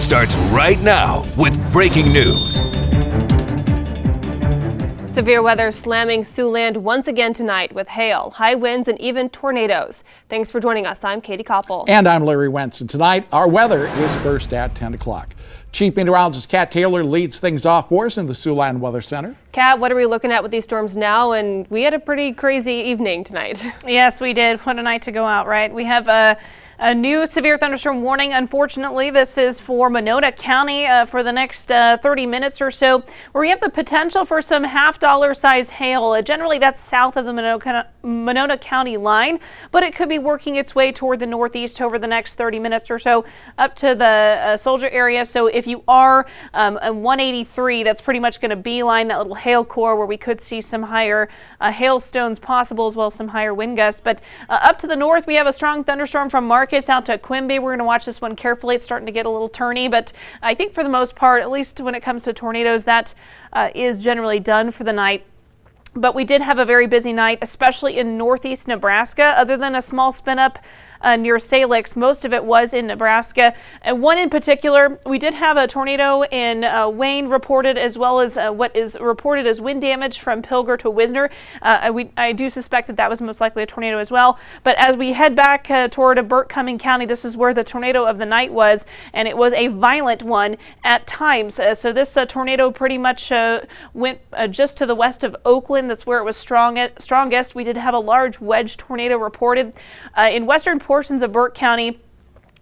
starts right now with breaking news. Severe weather slamming Siouxland once again tonight with hail, high winds, and even tornadoes. Thanks for joining us. I'm Katie Koppel. And I'm Larry Wentz. And tonight, our weather is first at 10 o'clock. Chief Meteorologist Kat Taylor leads things off for us in the Siouxland Weather Center. Kat, what are we looking at with these storms now? And we had a pretty crazy evening tonight. Yes, we did. What a night to go out, right? We have a new severe thunderstorm warning. Unfortunately, this is for Monona County for the next 30 minutes or so, where we have the potential for some $half size hail. Generally, that's south of the Monona County line, but it could be working its way toward the northeast over the next 30 minutes or so up to the Soldier area. So if you are at 183, that's pretty much going to beeline that little hail core where we could see some higher hailstones possible, as well as some higher wind gusts. But up to the north, we have a strong thunderstorm from Marcus out to Quimby. We're going to watch this one carefully. It's starting to get a little turny, but I think for the most part, at least when it comes to tornadoes, that is generally done for the night. But we did have a very busy night, especially in northeast Nebraska. Other than a small spin up near Salix, most of it was in Nebraska. And one in particular, we did have a tornado in Wayne reported, as well as what is reported as wind damage from Pilger to Wisner. I do suspect that was most likely a tornado as well. But as we head back toward Burt Cumming County, this is where the tornado of the night was, and it was a violent one at times. So this tornado pretty much went just to the west of Oakland. That's where it was strongest. We did have a large wedge tornado reported in western portions of Burt County.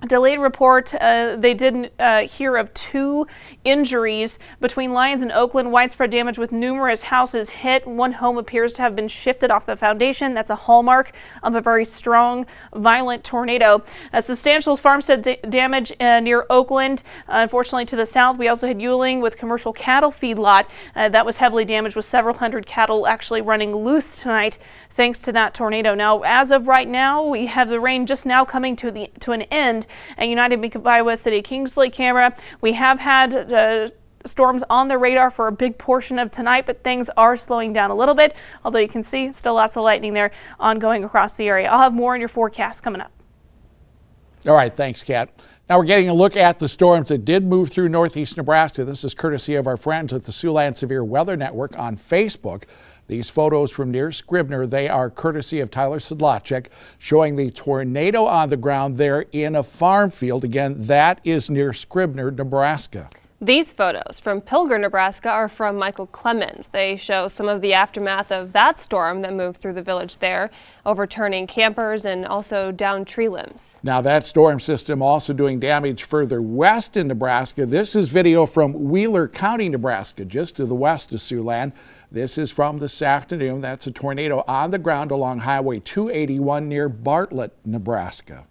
Delayed report, they did hear of 2 injuries between Lyons and Oakland. Widespread damage with numerous houses hit. One home appears to have been shifted off the foundation. That's a hallmark of a very strong, violent tornado. Substantial farmstead damage near Oakland. Unfortunately, to the south, we also had Ewing with commercial cattle feedlot. That was heavily damaged, with several hundred cattle actually running loose tonight thanks to that tornado. Now, as of right now, we have the rain just now coming to an end at United Iowa City Kingsley camera. We have had storms on the radar for a big portion of tonight, but things are slowing down a little bit, although you can see still lots of lightning there ongoing across the area. I'll have more in your forecast coming up. All right, thanks, Kat. Now we're getting a look at the storms that did move through northeast Nebraska. This is courtesy of our friends at the Siouxland Severe Weather Network on Facebook. These photos from near Scribner, they are courtesy of Tyler Sedlacek, showing the tornado on the ground there in a farm field. Again, that is near Scribner, Nebraska. These photos from Pilger, Nebraska are from Michael Clemens. They show some of the aftermath of that storm that moved through the village there, overturning campers and also downed tree limbs. Now that storm system also doing damage further west in Nebraska. This is video from Wheeler County, Nebraska, just to the west of Siouxland. This is from this afternoon. That's a tornado on the ground along Highway 281 near Bartlett, Nebraska.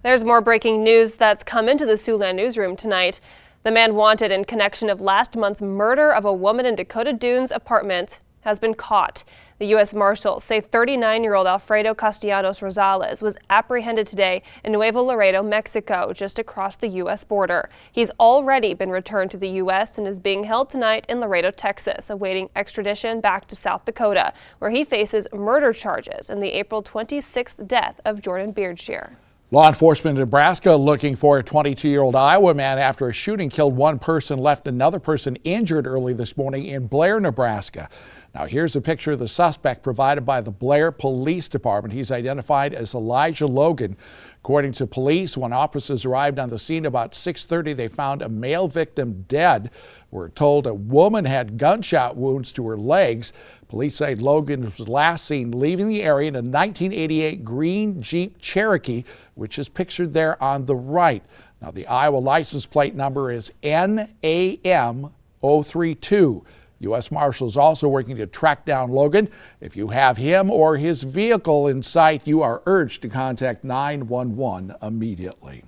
There's more breaking news that's come into the Siouxland newsroom tonight. The man wanted in connection of last month's murder of a woman in Dakota Dunes apartment has been caught. The U.S. Marshals say 39-year-old Alfredo Castellanos Rosales was apprehended today in Nuevo Laredo, Mexico, just across the U.S. border. He's already been returned to the U.S. and is being held tonight in Laredo, Texas, awaiting extradition back to South Dakota, where he faces murder charges in the April 26th death of Jordan Beardshear. Law enforcement in Nebraska looking for a 22-year-old Iowa man after a shooting killed one person, left another person injured early this morning in Blair, Nebraska. Now here's a picture of the suspect provided by the Blair Police Department. He's identified as Elijah Logan. According to police, when officers arrived on the scene about 6:30, they found a male victim dead. We're told a woman had gunshot wounds to her legs. Police say Logan was last seen leaving the area in a 1988 green Jeep Cherokee, which is pictured there on the right. Now the Iowa license plate number is NAM032. U.S. Marshals also working to track down Logan. If you have him or his vehicle in sight, you are urged to contact 911 immediately.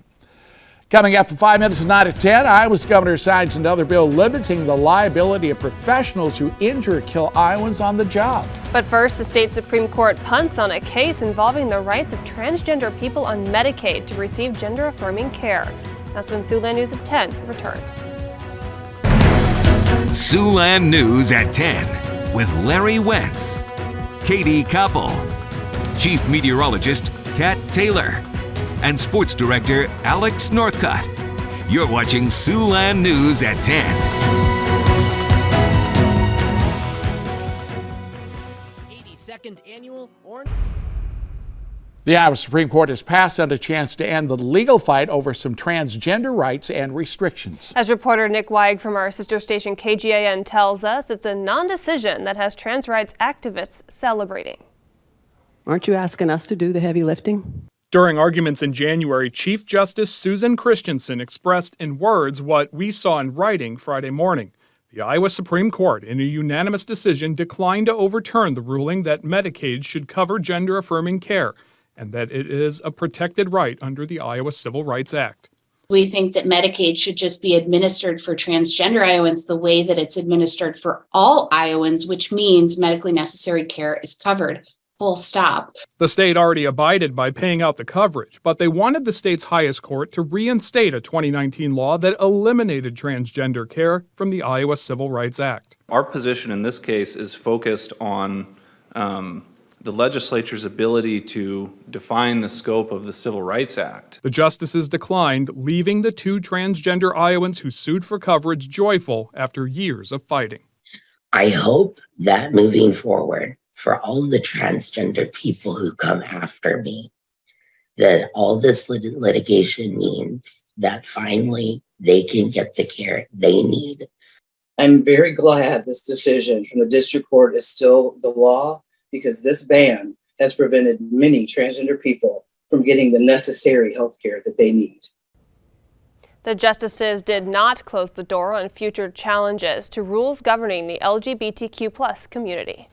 Coming up in 5 minutes at 9 at 10, Iowa's governor signs another bill limiting the liability of professionals who injure or kill Iowans on the job. But first, the state Supreme Court punts on a case involving the rights of transgender people on Medicaid to receive gender-affirming care. That's when Siouxland News at 10 returns. Siouxland News at 10 with Larry Wentz, Katie Koppel, Chief Meteorologist Kat Taylor, and sports director Alex Northcott. You're watching Siouxland News at 10. 82nd Annual The Iowa Supreme Court has passed on a chance to end the legal fight over some transgender rights and restrictions. As reporter Nick Weig from our sister station KGAN tells us, it's a non-decision that has trans rights activists celebrating. Aren't you asking us to do the heavy lifting? During arguments in January, Chief Justice Susan Christensen expressed in words what we saw in writing Friday morning. The Iowa Supreme Court, in a unanimous decision, declined to overturn the ruling that Medicaid should cover gender-affirming care and that it is a protected right under the Iowa Civil Rights Act. We think that Medicaid should just be administered for transgender Iowans the way that it's administered for all Iowans, which means medically necessary care is covered. Full stop. The state already abided by paying out the coverage, but they wanted the state's highest court to reinstate a 2019 law that eliminated transgender care from the Iowa Civil Rights Act. Our position in this case is focused on the legislature's ability to define the scope of the Civil Rights Act. The justices declined, leaving the two transgender Iowans who sued for coverage joyful after years of fighting. I hope that moving forward, for all the transgender people who come after me, that all this litigation means that finally they can get the care they need. I'm very glad this decision from the district court is still the law, because this ban has prevented many transgender people from getting the necessary health care that they need. The justices did not close the door on future challenges to rules governing the LGBTQ+ community.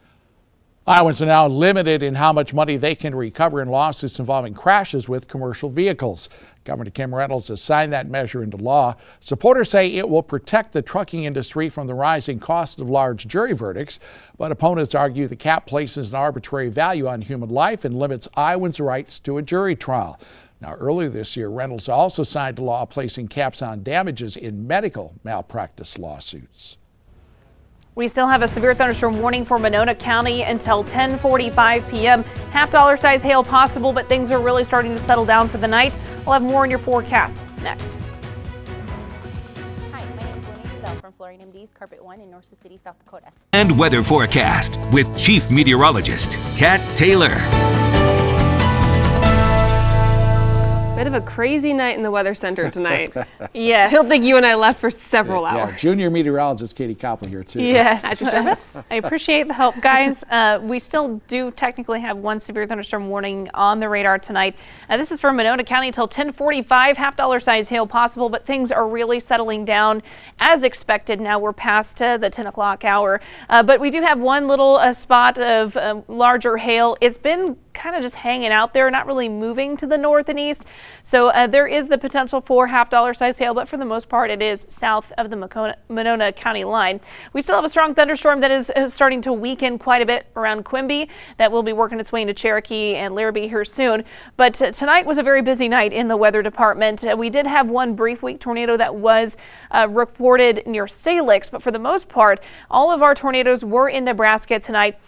Iowans are now limited in how much money they can recover in lawsuits involving crashes with commercial vehicles. Governor Kim Reynolds has signed that measure into law. Supporters say it will protect the trucking industry from the rising cost of large jury verdicts, but opponents argue the cap places an arbitrary value on human life and limits Iowans' rights to a jury trial. Now, earlier this year, Reynolds also signed a law placing caps on damages in medical malpractice lawsuits. We still have a severe thunderstorm warning for Monona County until 10:45 p.m. Half-dollar size hail possible, but things are really starting to settle down for the night. We'll have more in your forecast next. Hi, my name is Lenny Giselle from Flooring MD's Carpet One in North Sioux City, South Dakota. And weather forecast with Chief Meteorologist Kat Taylor. Bit of a crazy night in the weather center tonight. Yes. I don't think you and I left for several hours. Yeah, junior meteorologist Katie Koppel here too. Yes. At your service. I appreciate the help, guys. We still do technically have one severe thunderstorm warning on the radar tonight. This is for Monona County until 10:45. Half-dollar size hail possible, but things are really settling down as expected. Now we're past the 10 o'clock hour. But we do have one little spot of larger hail. It's been kind of just hanging out there, not really moving to the north and east. So there is the potential for half-dollar size hail, but for the most part, it is south of the Monona County line. We still have a strong thunderstorm that is starting to weaken quite a bit around Quimby that will be working its way into Cherokee and Larrabee here soon. But tonight was a very busy night in the weather department. We did have one brief weak tornado that was reported near Salix, but for the most part, all of our tornadoes were in Nebraska tonight.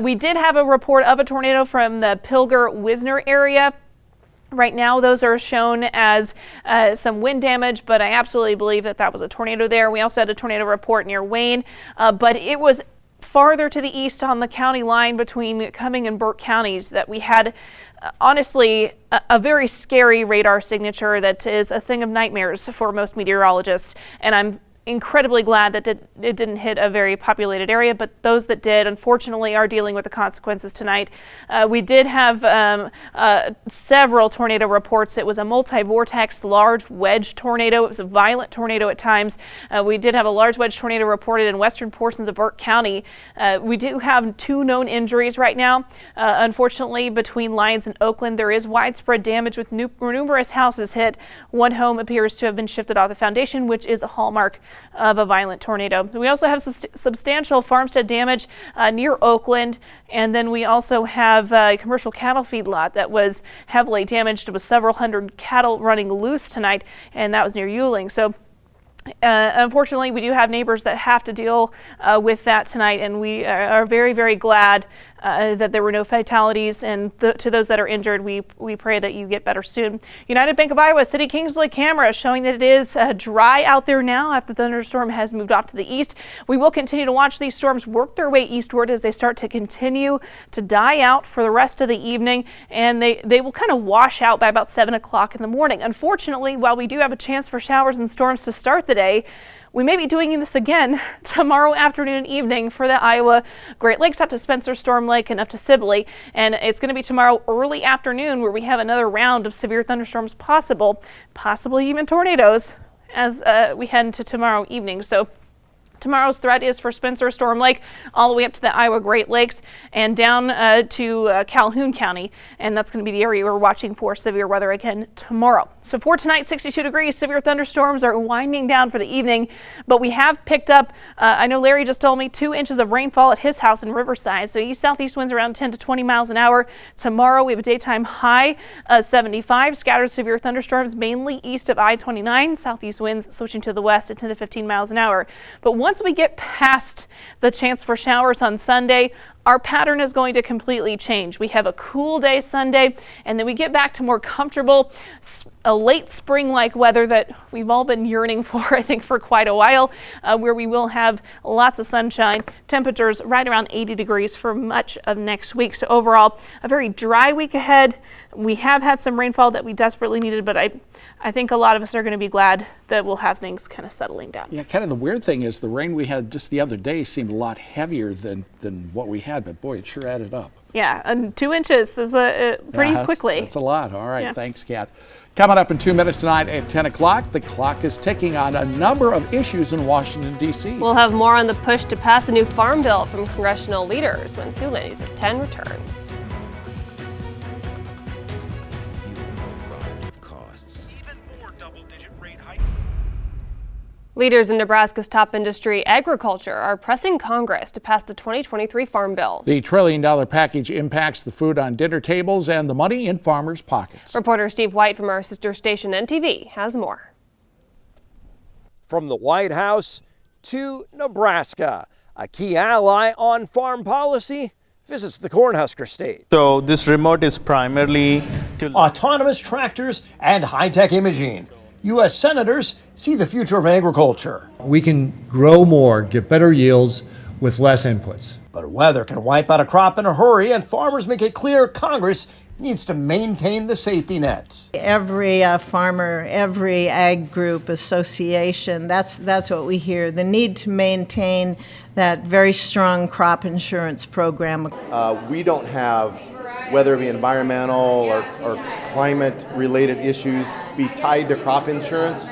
We did have a report of a tornado from the Pilger-Wisner area. Right now, those are shown as some wind damage, but I absolutely believe that was a tornado there. We also had a tornado report near Wayne, but it was farther to the east on the county line between Cumming and Burke counties that we had, honestly, a very scary radar signature that is a thing of nightmares for most meteorologists. And I'm incredibly glad that it didn't hit a very populated area, but those that did, unfortunately, are dealing with the consequences tonight. We did have several tornado reports. It was a multi-vortex large wedge tornado. It was a violent tornado at times. We did have a large wedge tornado reported in western portions of Burke County. We do have 2 known injuries right now. Unfortunately, between Lyons and Oakland, there is widespread damage with numerous houses hit. One home appears to have been shifted off the foundation, which is a hallmark of a violent tornado. We also have substantial farmstead damage near Oakland, and then we also have a commercial cattle feedlot that was heavily damaged with several hundred cattle running loose tonight, and that was near Yuling. So unfortunately, we do have neighbors that have to deal with that tonight, and we are very, very glad that there were no fatalities, and to those that are injured, we pray that you get better soon. United Bank of Iowa City Kingsley camera showing that it is dry out there now after the thunderstorm has moved off to the east. We will continue to watch these storms work their way eastward as they start to continue to die out for the rest of the evening, and they will kind of wash out by about 7 o'clock in the morning. Unfortunately, while we do have a chance for showers and storms to start the day, we may be doing this again tomorrow afternoon and evening for the Iowa Great Lakes out to Spencer, Storm Lake, and up to Sibley. And it's going to be tomorrow early afternoon where we have another round of severe thunderstorms possible, possibly even tornadoes, as we head into tomorrow evening. So tomorrow's threat is for Spencer, Storm Lake, all the way up to the Iowa Great Lakes and down to Calhoun County. And that's going to be the area we're watching for severe weather again tomorrow. So for tonight, 62 degrees, severe thunderstorms are winding down for the evening. But we have picked up, I know Larry just told me, 2 inches of rainfall at his house in Riverside. So east-southeast winds around 10 to 20 miles an hour. Tomorrow we have a daytime high 75. Scattered severe thunderstorms mainly east of I-29. Southeast winds switching to the west at 10 to 15 miles an hour. But once we get past the chance for showers on Sunday, our pattern is going to completely change. We have a cool day Sunday, and then we get back to more comfortable, late spring-like weather that we've all been yearning for, I think, for quite a while, where we will have lots of sunshine, temperatures right around 80 degrees for much of next week. So overall, a very dry week ahead. We have had some rainfall that we desperately needed, but I think a lot of us are going to be glad that we'll have things kind of settling down. Yeah, kind of the weird thing is the rain we had just the other day seemed a lot heavier than what we had, but boy, it sure added up. Yeah, and 2 inches is pretty quickly. That's a lot. All right, Thanks, Kat. Coming up in 2 minutes tonight at 10 o'clock, the clock is ticking on a number of issues in Washington, D.C. We'll have more on the push to pass a new farm bill from congressional leaders when Siouxland News at 10 returns. Leaders in Nebraska's top industry, agriculture, are pressing Congress to pass the 2023 Farm Bill. The $1 trillion package impacts the food on dinner tables and the money in farmers' pockets. Reporter Steve White from our sister station NTV has more. From the White House to Nebraska, a key ally on farm policy visits the Cornhusker State. So this remote is primarily to autonomous tractors and high-tech imaging. U.S. senators see the future of agriculture. We can grow more, get better yields with less inputs. But weather can wipe out a crop in a hurry, and farmers make it clear Congress needs to maintain the safety nets. Every farmer, every ag group, association, that's what we hear. The need to maintain that very strong crop insurance program. We don't have, whether it be environmental or climate-related issues, be tied to crop insurance.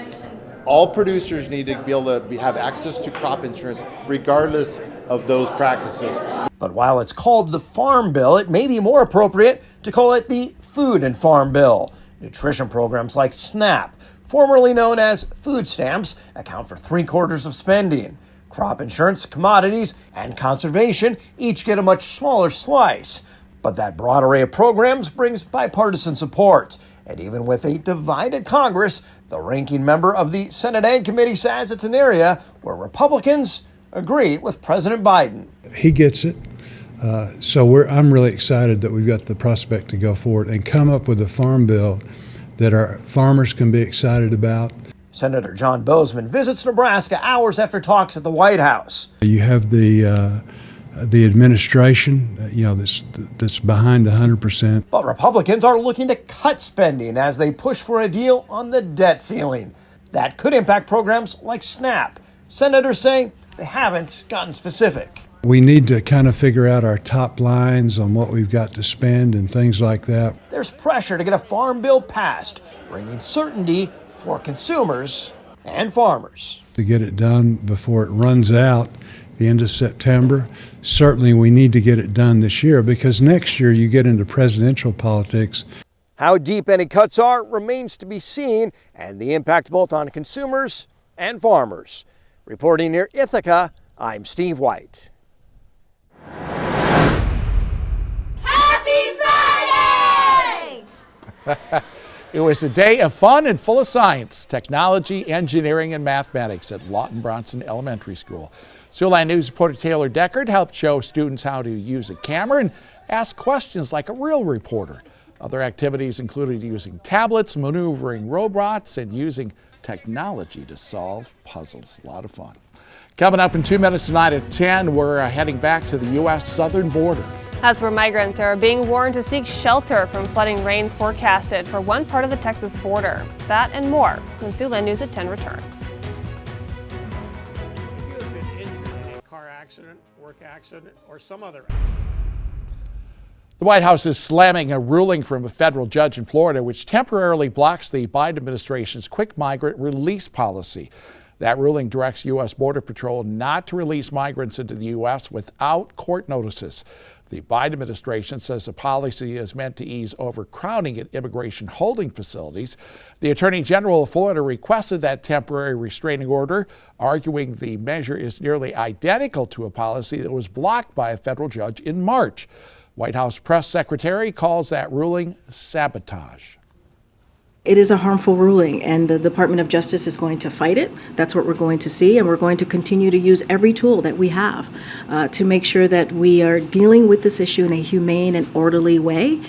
All producers need to be able to have access to crop insurance regardless of those practices. But while it's called the Farm Bill, it may be more appropriate to call it the Food and Farm Bill. Nutrition programs like SNAP, formerly known as food stamps, account for 3/4 of spending. Crop insurance, commodities, and conservation each get a much smaller slice. But that broad array of programs brings bipartisan support. And even with a divided Congress, the ranking member of the Senate Ag Committee says it's an area where Republicans agree with President Biden. He gets it. So I'm really excited that we've got the prospect to go forward and come up with a farm bill that our farmers can be excited about. Senator John Bozeman visits Nebraska hours after talks at the White House. You have the administration, that's behind 100%. But Republicans are looking to cut spending as they push for a deal on the debt ceiling. That could impact programs like SNAP. Senators say they haven't gotten specific. We need to kind of figure out our top lines on what we've got to spend and things like that. There's pressure to get a farm bill passed, bringing certainty for consumers and farmers. To get it done before it runs out the end of September. Certainly we need to get it done this year because next year you get into presidential politics. How deep any cuts are remains to be seen, and the impact both on consumers and farmers. Reporting near Ithaca, I'm Steve White. Happy Friday! It was a day of fun and full of science, technology, engineering, and mathematics at Lawton Bronson Elementary School. Siouxland News reporter Taylor Deckard helped show students how to use a camera and ask questions like a real reporter. Other activities included using tablets, maneuvering robots, and using technology to solve puzzles. A lot of fun. Coming up in 2 minutes tonight at 10, we're heading back to the U.S. southern border. That's where migrants are being warned to seek shelter from flooding rains forecasted for one part of the Texas border. That and more when Siouxland News at 10 returns. If you have been injured in a car accident, work accident, or some other The White House is slamming a ruling from a federal judge in Florida which temporarily blocks the Biden administration's quick migrant release policy. That ruling directs U.S. Border Patrol not to release migrants into the U.S. without court notices. The Biden administration says the policy is meant to ease overcrowding at immigration holding facilities. The Attorney General of Florida requested that temporary restraining order, arguing the measure is nearly identical to a policy that was blocked by a federal judge in March. White House press secretary calls that ruling sabotage. It is a harmful ruling, and the Department of Justice is going to fight it. That's what we're going to see, and we're going to continue to use every tool that we have to make sure that we are dealing with this issue in a humane and orderly way.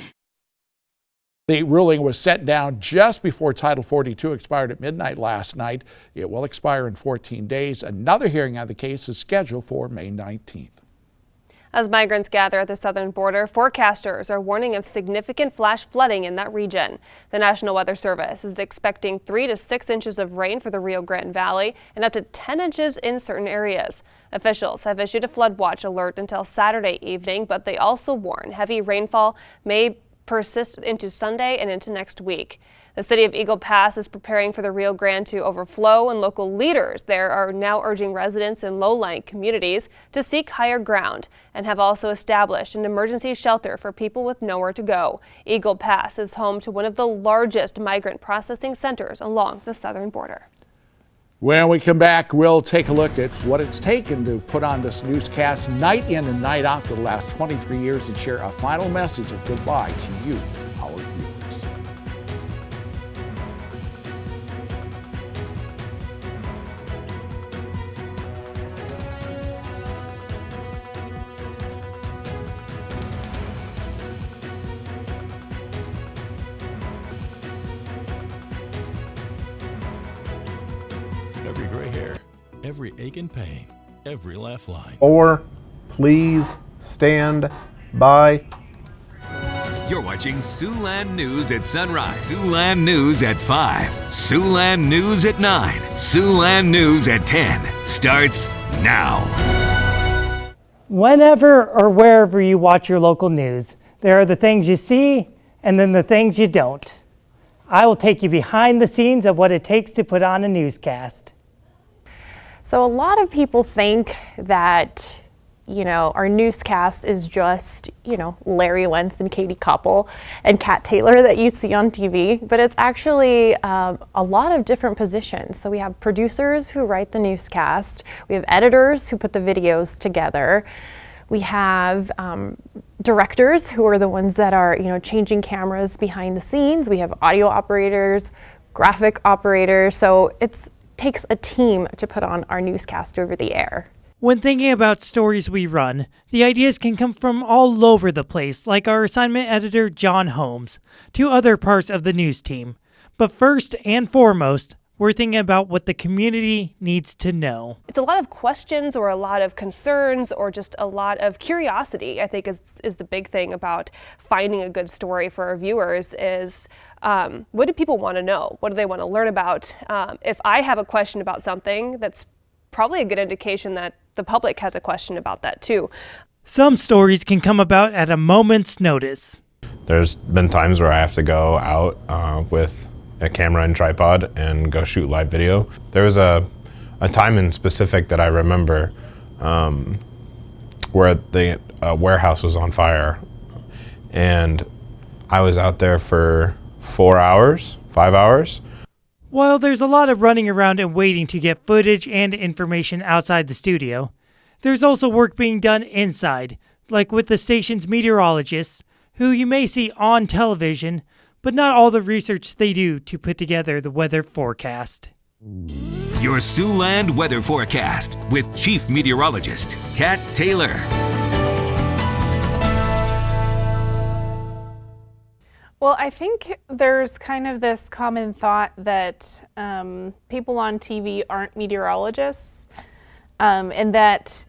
The ruling was set down just before Title 42 expired at midnight last night. It will expire in 14 days. Another hearing on the case is scheduled for May 19th. As migrants gather at the southern border, forecasters are warning of significant flash flooding in that region. The National Weather Service is expecting 3 to 6 inches of rain for the Rio Grande Valley and up to 10 inches in certain areas. Officials have issued a flood watch alert until Saturday evening, but they also warn heavy rainfall may persist into Sunday and into next week. The city of Eagle Pass is preparing for the Rio Grande to overflow, and local leaders there are now urging residents in low-lying communities to seek higher ground and have also established an emergency shelter for people with nowhere to go. Eagle Pass is home to one of the largest migrant processing centers along the southern border. When we come back, we'll take a look at what it's taken to put on this newscast night in and night out for the last 23 years and share a final message of goodbye to you, our viewers. Every gray hair, every ache and pain, every laugh line. Or please stand by. You're watching Siouxland News at sunrise, Siouxland News at 5, Siouxland News at 9, Siouxland News at 10 starts now. Whenever or wherever you watch your local news, there are the things you see and then the things you don't. I will take you behind the scenes of what it takes to put on a newscast. So a lot of people think that, our newscast is just, Larry Wentz and Katie Koppel and Kat Taylor that you see on TV, but it's actually a lot of different positions. So we have producers who write the newscast, we have editors who put the videos together, we have directors who are the ones that are, changing cameras behind the scenes, we have audio operators, graphic operators, so it takes a team to put on our newscast over the air. When thinking about stories we run, the ideas can come from all over the place, like our assignment editor John Holmes, to other parts of the news team. But first and foremost, we're thinking about what the community needs to know. It's a lot of questions or a lot of concerns or just a lot of curiosity, I think is the big thing about finding a good story for our viewers is what do people want to know? What do they want to learn about? If I have a question about something, that's probably a good indication that the public has a question about that too. Some stories can come about at a moment's notice. There's been times where I have to go out with a camera and tripod and go shoot live video. There was a time in specific that I remember where the warehouse was on fire, and I was out there for 5 hours. While there's a lot of running around and waiting to get footage and information outside the studio, there's also work being done inside, like with the station's meteorologists, who you may see on television, but not all the research they do to put together the weather forecast. Your Siouxland weather forecast with Chief Meteorologist Kat Taylor. Well, I think there's kind of this common thought that people on TV aren't meteorologists, and that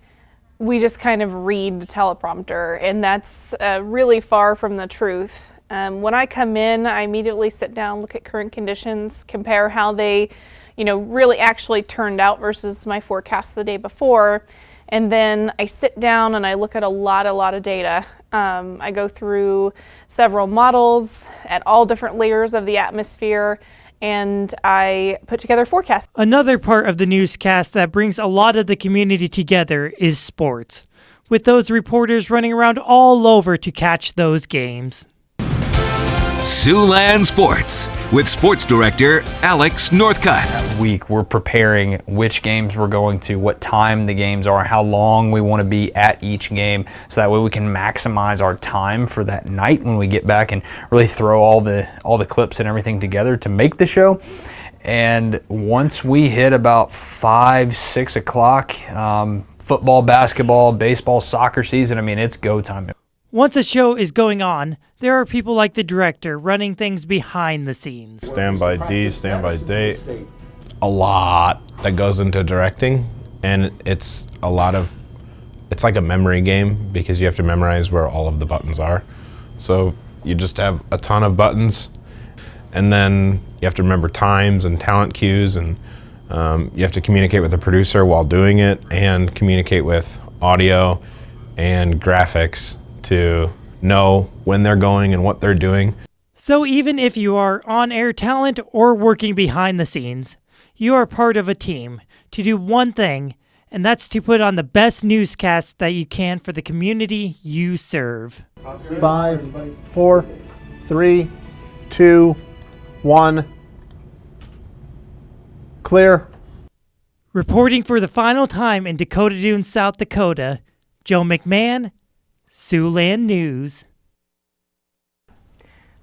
we just kind of read the teleprompter, and that's really far from the truth. When I come in, I immediately sit down, look at current conditions, compare how they, really actually turned out versus my forecast the day before, and then I sit down and I look at a lot of data. I go through several models at all different layers of the atmosphere, and I put together forecasts. Another part of the newscast that brings a lot of the community together is sports, with those reporters running around all over to catch those games. Siouxland Sports with Sports Director Alex Northcutt. Week we're preparing which games we're going to, what time the games are, how long we want to be at each game, so that way we can maximize our time for that night when we get back and really throw all the clips and everything together to make the show. And once we hit about 5-6 o'clock, football, basketball, baseball, soccer season, it's go time. Once a show is going on, there are people like the director running things behind the scenes. Stand by D, stand by date. A lot that goes into directing, and it's like a memory game because you have to memorize where all of the buttons are. So you just have a ton of buttons, and then you have to remember times and talent cues, and you have to communicate with the producer while doing it and communicate with audio and graphics to know when they're going and what they're doing. So even if you are on-air talent or working behind the scenes, you are part of a team to do one thing, and that's to put on the best newscast that you can for the community you serve. 5, 4, 3, 2, 1. Clear. Reporting for the final time in Dakota Dunes, South Dakota, Joe McMahon, Siouxland News.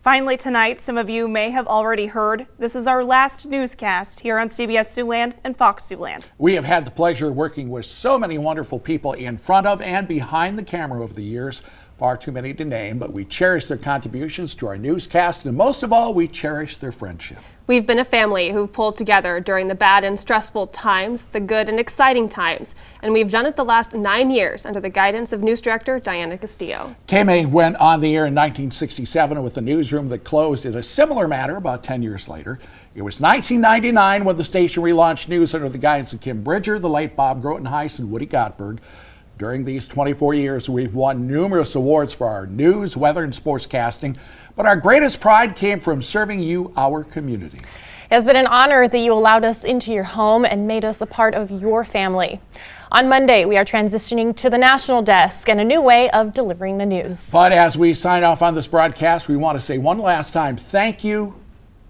Finally tonight, some of you may have already heard, this is our last newscast here on CBS Siouxland and Fox Siouxland. We have had the pleasure of working with so many wonderful people in front of and behind the camera over the years. Far too many to name, but we cherish their contributions to our newscast, and most of all, we cherish their friendship. We've been a family who've pulled together during the bad and stressful times, the good and exciting times, and we've done it the last 9 years under the guidance of News Director Diana Castillo. KMEG went on the air in 1967 with a newsroom that closed in a similar manner about 10 years later. It was 1999 when the station relaunched news under the guidance of Kim Bridger, the late Bob Grotenhuis, and Woody Gottberg. During these 24 years, we've won numerous awards for our news, weather, and sportscasting, but our greatest pride came from serving you, our community. It has been an honor that you allowed us into your home and made us a part of your family. On Monday, we are transitioning to the national desk and a new way of delivering the news. But as we sign off on this broadcast, we want to say one last time, thank you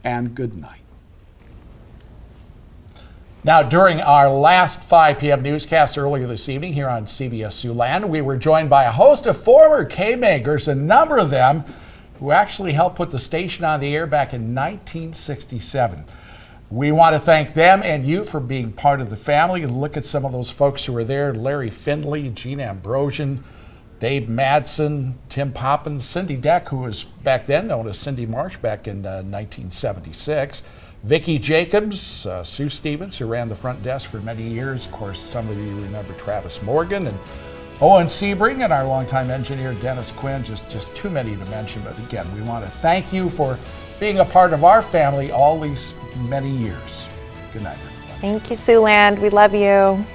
and good night. Now, during our last 5 p.m. newscast earlier this evening here on CBS Siouxland, we were joined by a host of former KMEGers, a number of them who actually helped put the station on the air back in 1967. We want to thank them and you for being part of the family. And look at some of those folks who were there: Larry Findley, Gene Ambrosian, Dave Madsen, Tim Poppins, Cindy Deck, who was back then known as Cindy Marsh back in 1976. Vicki Jacobs, Sue Stevens, who ran the front desk for many years. Of course, some of you remember Travis Morgan and Owen Sebring, and our longtime engineer Dennis Quinn. Just too many to mention, but again, we want to thank you for being a part of our family all these many years. Good night, everybody. Thank you, Siouxland. We love you.